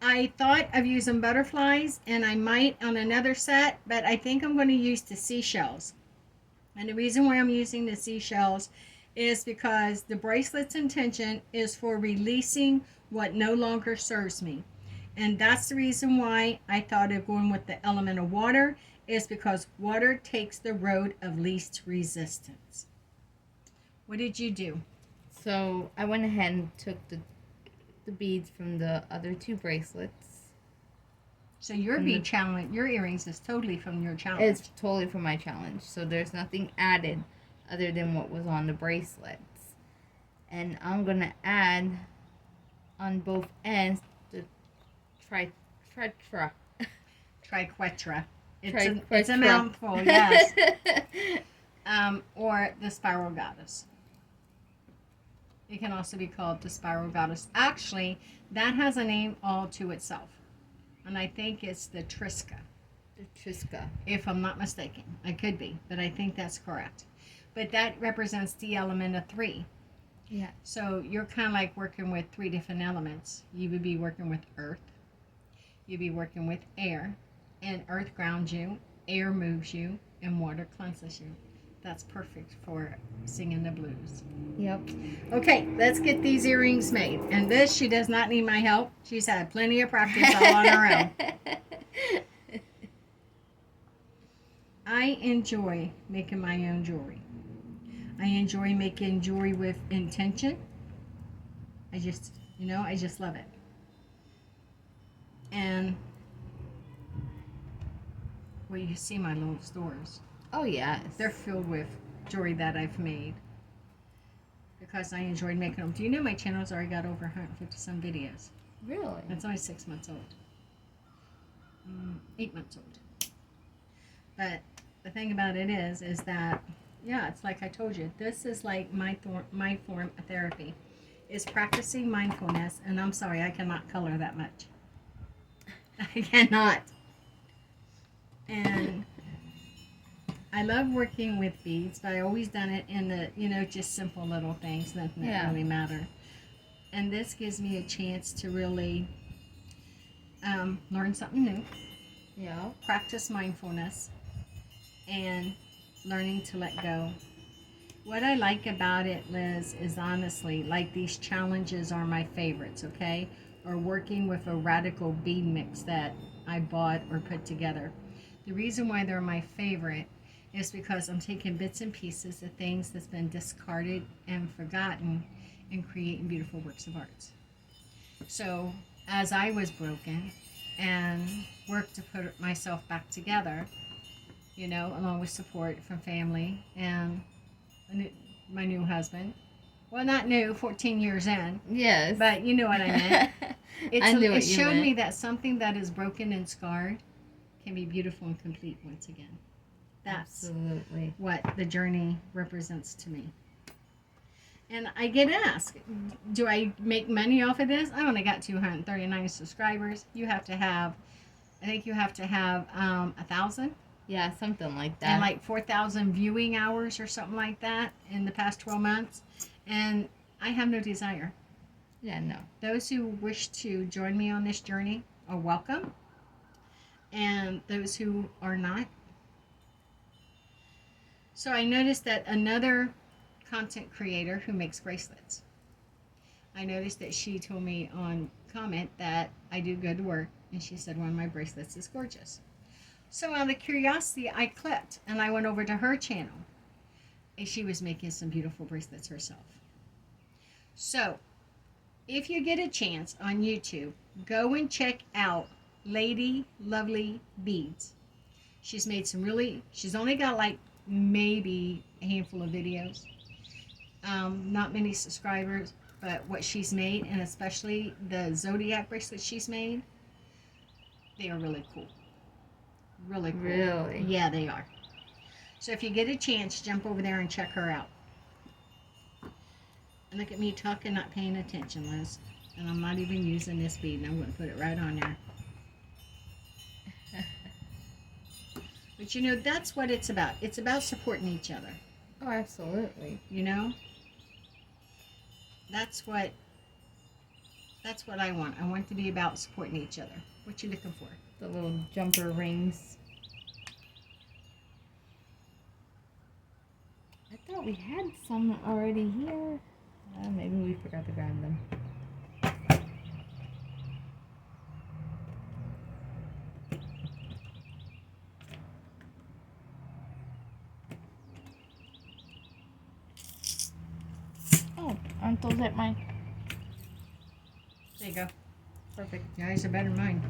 I thought of using butterflies and I might on another set, but I think I'm going to use the seashells. And the reason why I'm using the seashells is because the bracelet's intention is for releasing what no longer serves me. And that's the reason why I thought of going with the element of water, is because water takes the road of least resistance. What did you do? So I went ahead and took the beads from the other 2 bracelets. So your bead challenge, your earrings is totally from your challenge. It's totally from my challenge. So there's nothing added other than what was on the bracelets. And I'm going to add on both ends the triquetra. It's a mouthful, yes. Or the spiral goddess. It can also be called the spiral goddess. Actually, that has a name all to itself. And I think it's the Triska. The Triska. If I'm not mistaken. I could be, but I think that's correct. But that represents the element of 3. Yeah. So you're kind of like working with 3 different elements. You would be working with earth. You'd be working with air. And earth grounds you, air moves you, and water cleanses you. That's perfect for singing the blues. Yep. Okay, let's get these earrings made. And this, she does not need my help. She's had plenty of practice all on her own. I enjoy making my own jewelry. I enjoy making jewelry with intention. I just love it. And well, you see my little stores. Oh, yes. They're filled with jewelry that I've made because I enjoyed making them. Do you know my channel's already got over 150 some videos? Really? It's only 6 months old. 8 months old. But the thing about it is that, yeah, it's like I told you. This is like my form of therapy. Is practicing mindfulness. And I'm sorry, I cannot color that much. I cannot. And I love working with beads, but I always done it in the, just simple little things, nothing that really matter. And this gives me a chance to really learn something new, Yeah. practice mindfulness, and learning to let go. What I like about it, Liz, is honestly, like these challenges are my favorites, okay? Or working with a radical bead mix that I bought or put together. The reason why they're my favorite is because I'm taking bits and pieces of things that's been discarded and forgotten and creating beautiful works of art. So, as I was broken and worked to put myself back together, you know, along with support from family and my new husband. Well, not new, 14 years in, Yes. but you know what I meant. I knew what It you showed meant. me that something that is broken and scarred can be beautiful and complete once again. That's Absolutely. what the journey represents to me. And I get asked, do I make money off of this? I only got 239 subscribers. You have to have, I think you have to have 1,000 Yeah, something like that. and like 4,000 viewing hours or something like that in the past 12 months. And I have no desire. Yeah, no. Those who wish to join me on this journey are welcome. And those who are not. So I noticed that another content creator who makes bracelets, I noticed that she told me on comment that I do good work. And she said one of my bracelets is gorgeous. So out of curiosity, I clicked and I went over to her channel. And she was making some beautiful bracelets herself. So, if you get a chance on YouTube, go and check out Lady Lovely Beads. She's made some really, she's only got like maybe a handful of videos. Not many subscribers, but what she's made, and especially the Zodiac bracelets she's made, they are really cool. Really cool. Really? Yeah, they are. So if you get a chance, jump over there and check her out. And look at me talking, not paying attention, Liz. And I'm not even using this bead, and I'm going to put it right on there. But you know, that's what it's about. It's about supporting each other. Oh, absolutely. You know? That's what I want. I want it to be about supporting each other. What you looking for? The little jumper rings. I thought we had some already here. Maybe we forgot to grab them. Oh, aren't those at mine? There you go. Perfect. Your eyes are better than mine.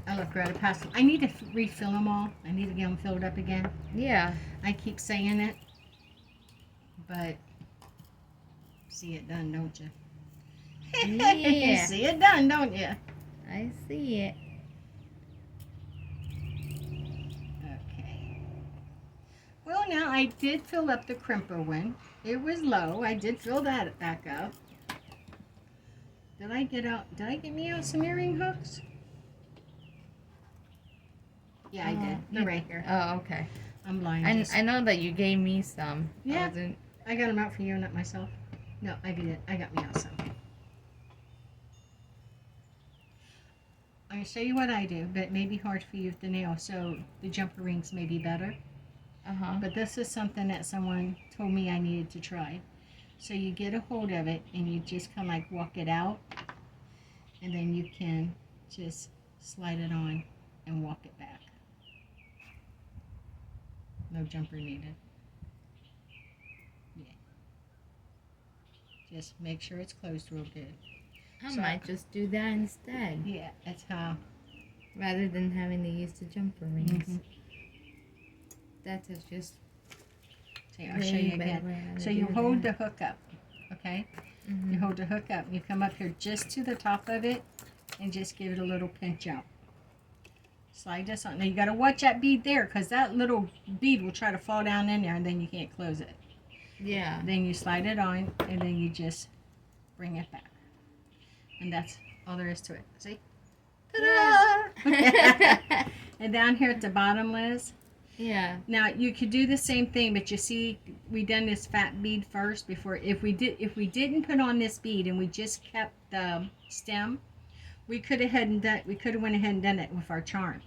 I look right past them. I need to refill them all. I need to get them filled up again. Yeah. I keep saying it, but see it done, don't you? Yeah. You see it done, don't you? I see it. Okay. Well, now I did fill up the crimper one. It was low. I did fill that back up. Did I get me out some earring hooks? Yeah, I did. They're right here. Oh, okay. I'm blind. I know that you gave me some. Yeah. I got them out for you, not myself. No, I did. I got me out some. I'm going to show you what I do, but it may be hard for you with the nail, so the jumper rings may be better. Uh-huh. But this is something that someone told me I needed to try. So you get a hold of it, and you just kind of like walk it out, and then you can just slide it on and walk it back. No jumper needed. Yeah. Just make sure it's closed real good. I might just do that instead. Yeah, that's how. Rather than having to use the jumper rings. That is just. See, I'll show you again. So you hold the hook up, okay? You hold the hook up. You come up here just to the top of it and just give it a little pinch out. Slide this on. Now you got to watch that bead there, because that little bead will try to fall down in there and then you can't close it. Yeah. Then you slide it on and then you just bring it back. And that's all there is to it. See? Ta-da! And down here at the bottom, Liz, Yeah. Now you could do the same thing, but you see, we done this fat bead first before. If we didn't put on this bead and we just kept the stem, we could have went ahead and done it with our charm.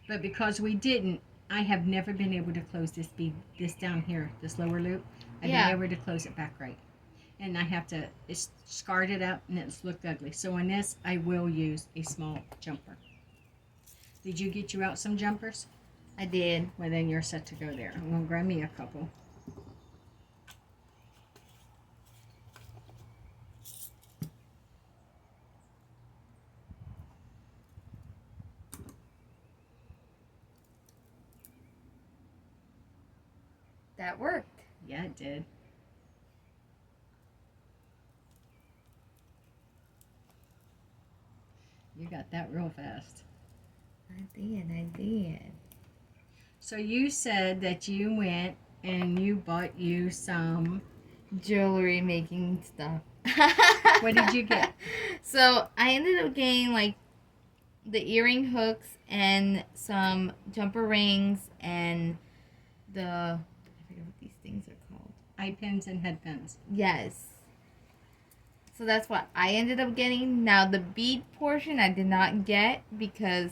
But because we didn't, I have never been able to close this bead, this down here, this lower loop. I've been Yeah. able to close it back right, and I have to, it's scarred it up and it's looked ugly. So on this, I will use a small jumper. Did you get you out some jumpers? I did. Well, then you're set to go there. I'm gonna grab me a couple. That worked. Yeah, it did. You got that real fast. I did. So you said that you went and you bought you some. Jewelry making stuff. What did you get? So I ended up getting like the earring hooks and some jumper rings and the, I forget what these things are called. Eye pins and head pins. Yes. So that's what I ended up getting. Now the bead portion I did not get because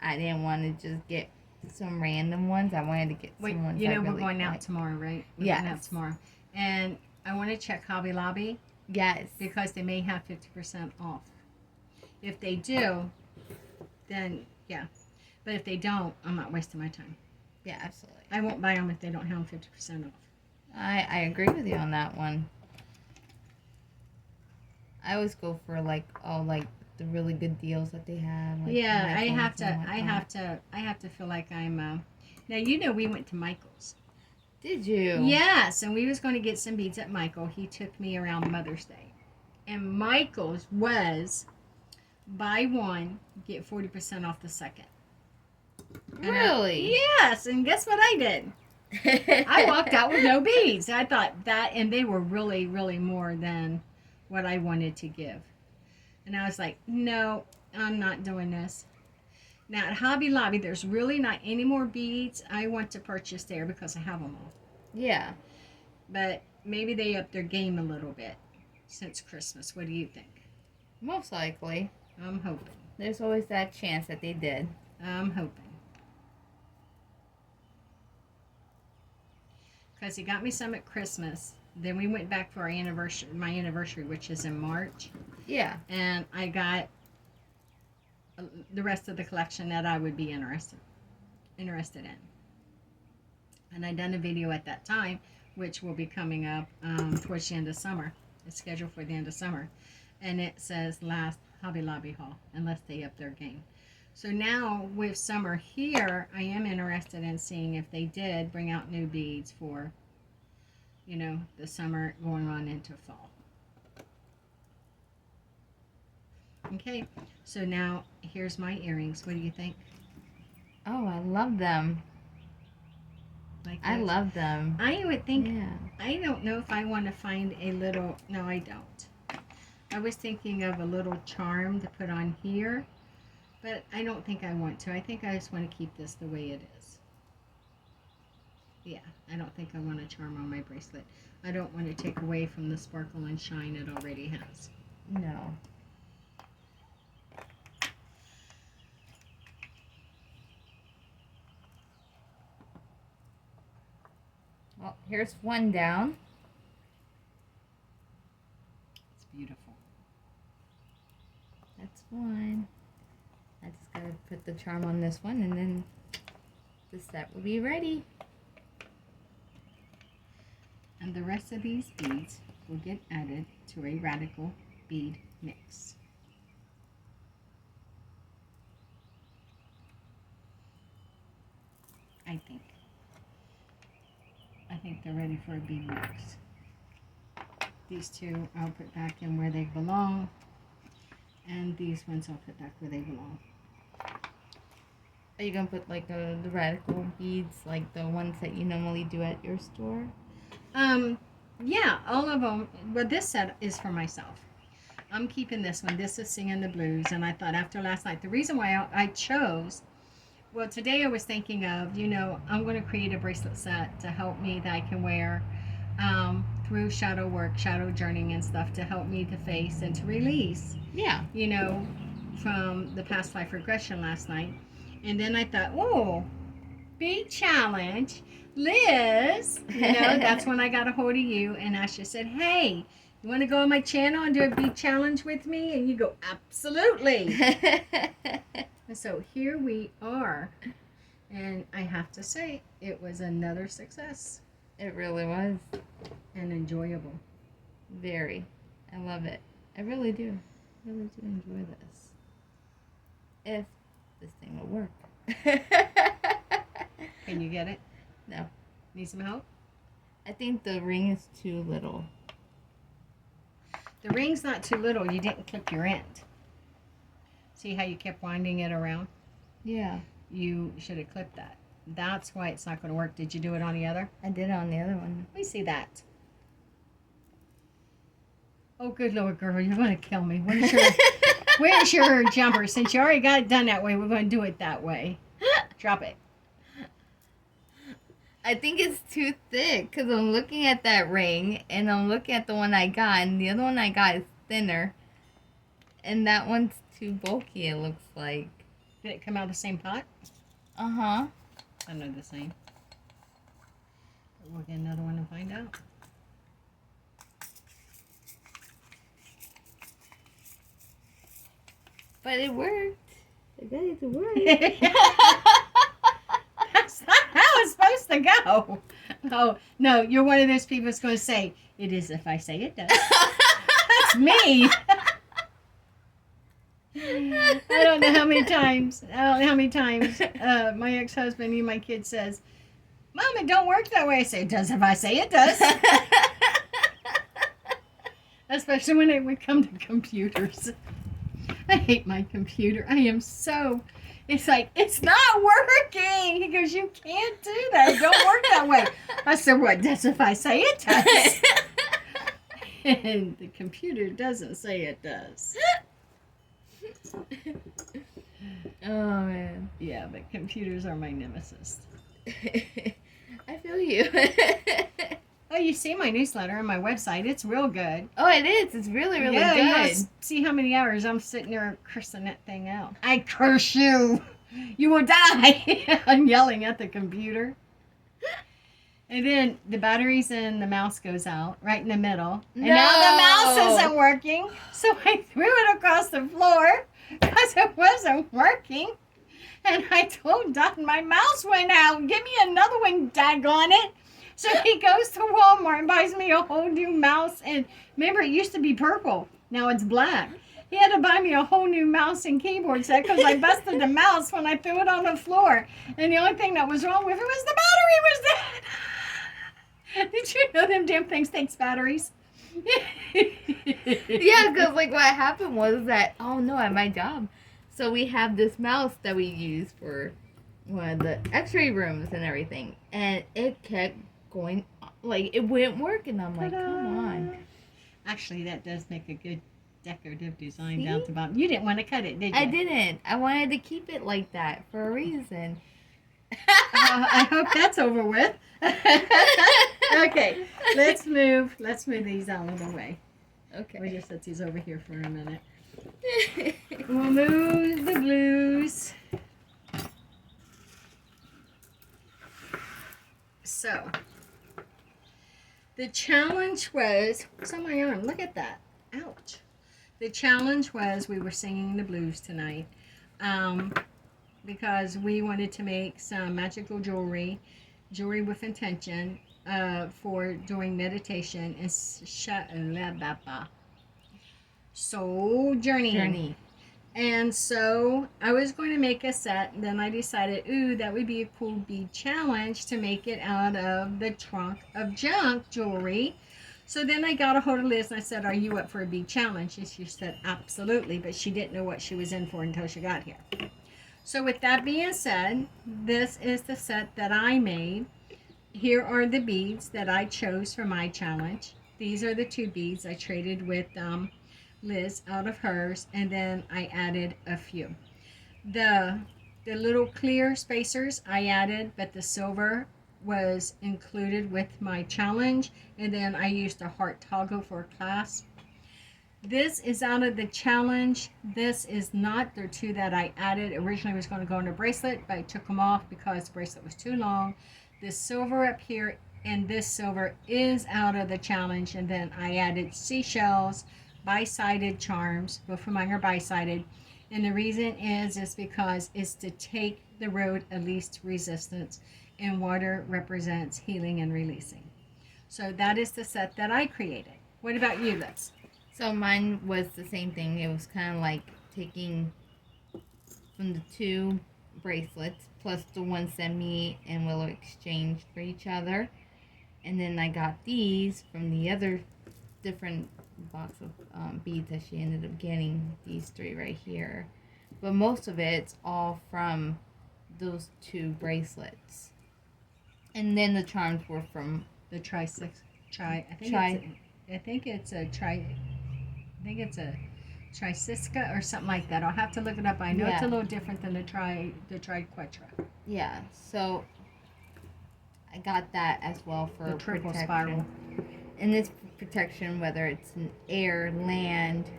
I didn't want to just get some random ones. I wanted to get Wait, some ones you I know we're really going out liked. tomorrow, right? We're Yes. going out tomorrow. And I want to check Hobby Lobby Yes. because they may have 50% off. If they do, then yeah. But if they don't, I'm not wasting my time. Yeah, absolutely. I won't buy them if they don't have 50% off. I agree with you on that one. I always go for like the really good deals that they have. Like Yeah, I Michael's have to. and I have to feel like I'm. Now you know we went to Michael's. Did you? Yes, and we was going to get some beads at Michael. He took me around Mother's Day, and Michael's was buy one get 40% off the second. And Really? yes, and guess what I did? I walked out with no beads. I thought that, and they were really, really more than what I wanted to give. And I was like, no, I'm not doing this. Now at Hobby Lobby, there's really not any more beads I want to purchase there because I have them all. Yeah. But maybe they upped their game a little bit since Christmas. What do you think? Most likely. I'm hoping. There's always that chance that they did. I'm hoping. Because he got me some at Christmas. Then we went back for our anniversary, my anniversary, which is in March. Yeah. And I got the rest of the collection that I would be interested in. And I done a video at that time, which will be coming up towards the end of summer. It's scheduled for the end of summer. And it says last Hobby Lobby haul, unless they up their game. So now with summer here, I am interested in seeing if they did bring out new beads for, you know, the summer going on into fall. Okay, so now here's my earrings. What do you think? Oh, I love them. Like I this? love them. I would think, Yeah. I don't know if I want to find a little, no I don't. I was thinking of a little charm to put on here, but I don't think I want to. I think I just want to keep this the way it is. Yeah, I don't think I want a charm on my bracelet. I don't want to take away from the sparkle and shine it already has. No. Well, here's one down. It's beautiful. That's one. I just gotta put the charm on this one and then the set will be ready. And the rest of these beads will get added to a radical bead mix. I think they're ready for a bead mix. These two I'll put back in where they belong, and these ones I'll put back where they belong. Are you gonna put like the radical beads, like the ones that you normally do at your store? Yeah, all of them. But this set is for myself. I'm keeping this one. This is Singing the Blues, and I thought after last night, the reason why I chose Well, today I was thinking of, I'm going to create a bracelet set to help me that I can wear through shadow work, shadow journeying, and stuff to help me to face and to release, Yeah. from the past life regression last night. And then I thought, oh, big challenge. Liz, that's when I got a hold of you and Asha said, hey, you want to go on my channel and do a big challenge with me? And you go, absolutely. And so here we are. And I have to say, it was another success. It really was. And enjoyable. Very. I love it. I really do. I really do enjoy this. If this thing will work. Can you get it? No. Need some help? I think the ring is too little. The ring's not too little. You didn't clip your end. See how you kept winding it around? Yeah. You should have clipped that. That's why it's not going to work. Did you do it on the other? I did it on the other one. Let me see that. Oh, good Lord, girl. You're going to kill me. Where's your jumper? Since you already got it done that way, we're going to do it that way. Drop it. I think it's too thick because I'm looking at that ring and I'm looking at the one I got, and the other one I got is thinner. And that one's too bulky, it looks like. Did it come out of the same pot? Uh-huh. I know the same. But we'll get another one and find out. But it worked. I got it to work. That's not how it's supposed to go. Oh, no, you're one of those people that's going to say, it is if I say it does. That's me. I don't know how many times my ex-husband, even my kid says, Mom, it don't work that way. I say, it does if I say it does. Especially when it would come to computers. I hate my computer. It's like, it's not working. He goes, you can't do that. It don't work that way. I said, what, does if I say it does? And the computer doesn't say it does. Oh, man. Yeah, but computers are my nemesis. I feel you. Oh, you see my newsletter on my website. It's real good. Oh, it is. It's really, really yeah, good. You must see how many hours I'm sitting there cursing that thing out. I curse you. You will die. I'm yelling at the computer. And then the batteries in the mouse goes out right in the middle. And now the mouse isn't working. So I threw it across the floor because it wasn't working. And I told Don, my mouse went out. Give me another one, daggone it. So he goes to Walmart and buys me a whole new mouse. And remember, it used to be purple. Now it's black. He had to buy me a whole new mouse and keyboard set because I busted the mouse when I threw it on the floor. And the only thing that was wrong with it was the battery was dead. Did you know them damn things takes batteries? Yeah, because like what happened was that, oh no, at my job. So we have this mouse that we use for one of the x-ray rooms and everything. And it kept going, like it wouldn't work. And I'm like, come on. Actually, that does make a good decorative design See? down to the bottom. You didn't want to cut it, did you? I didn't. I wanted to keep it like that for a reason. I hope that's over with. Okay, let's move these out of the way. Okay. We'll just set these over here for a minute. We'll move the blues. So, the challenge was, what's on my arm? Look at that. Ouch. The challenge was we were singing the blues tonight because we wanted to make some magical jewelry with intention for doing meditation and soul journey. And so I was going to make a set, and then I decided, ooh, that would be a cool bead challenge to make it out of the trunk of junk jewelry. So then I got a hold of Liz and I said, are you up for a bead challenge? And she said, absolutely, but she didn't know what she was in for until she got here. So with that being said, this is the set that I made. Here are the beads that I chose for my challenge. These are the 2 beads I traded with Liz out of hers, and then I added a few. The The little clear spacers I added, but the silver was included with my challenge. And then I used a heart toggle for a clasp. This is out of the challenge. This is not. They're two that I added. Originally was going to go in a bracelet, but I took them off because the bracelet was too long. This silver up here and this silver is out of the challenge. And then I added seashells, bi-sided charms. Both of mine are bi-sided. And the reason is because it's to take the road of least resistance. And water represents healing and releasing. So that is the set that I created. What about you, Liz? So mine was the same thing. It was kind of like taking from the two bracelets plus the one Semi and Willow exchanged for each other. And then I got these from the other different box of beads that she ended up getting. These three right here. But most of it's all from those two bracelets. And then the charms were from The I think it's a Trisiska or something like that. I'll have to look it up. I know it's a little different than the Triquetra. Yeah, so I got that as well for The triple protection. spiral. And this protection, whether it's in air, land,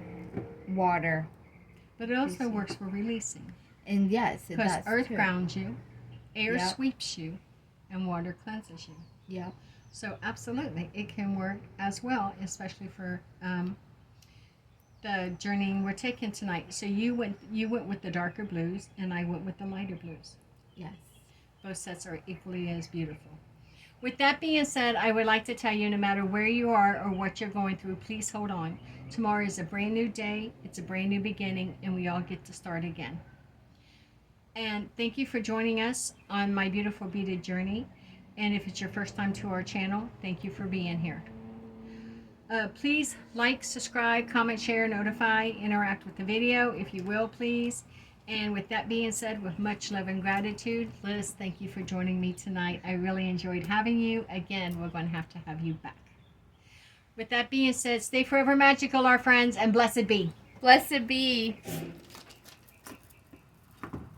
water. But it also works for releasing. And yes, it Because does. earth too. grounds you, air Yep. sweeps you, and water cleanses you. Yep. So absolutely, it can work as well, especially for the journeying we're taking tonight. So you went with the darker blues, and I went with the lighter blues. Yes. Both sets are equally as beautiful. With that being said, I would like to tell you, no matter where you are or what you're going through, please hold on. Tomorrow is a brand new day. It's a brand new beginning, and we all get to start again. And thank you for joining us on my beautiful beaded journey. And if it's your first time to our channel, thank you for being here. Please like, subscribe, comment, share, notify, interact with the video if you will, please. And with that being said, with much love and gratitude, Liz, thank you for joining me tonight. I really enjoyed having you. Again, we're going to have you back. With that being said, stay forever magical, our friends, and blessed be. Blessed be.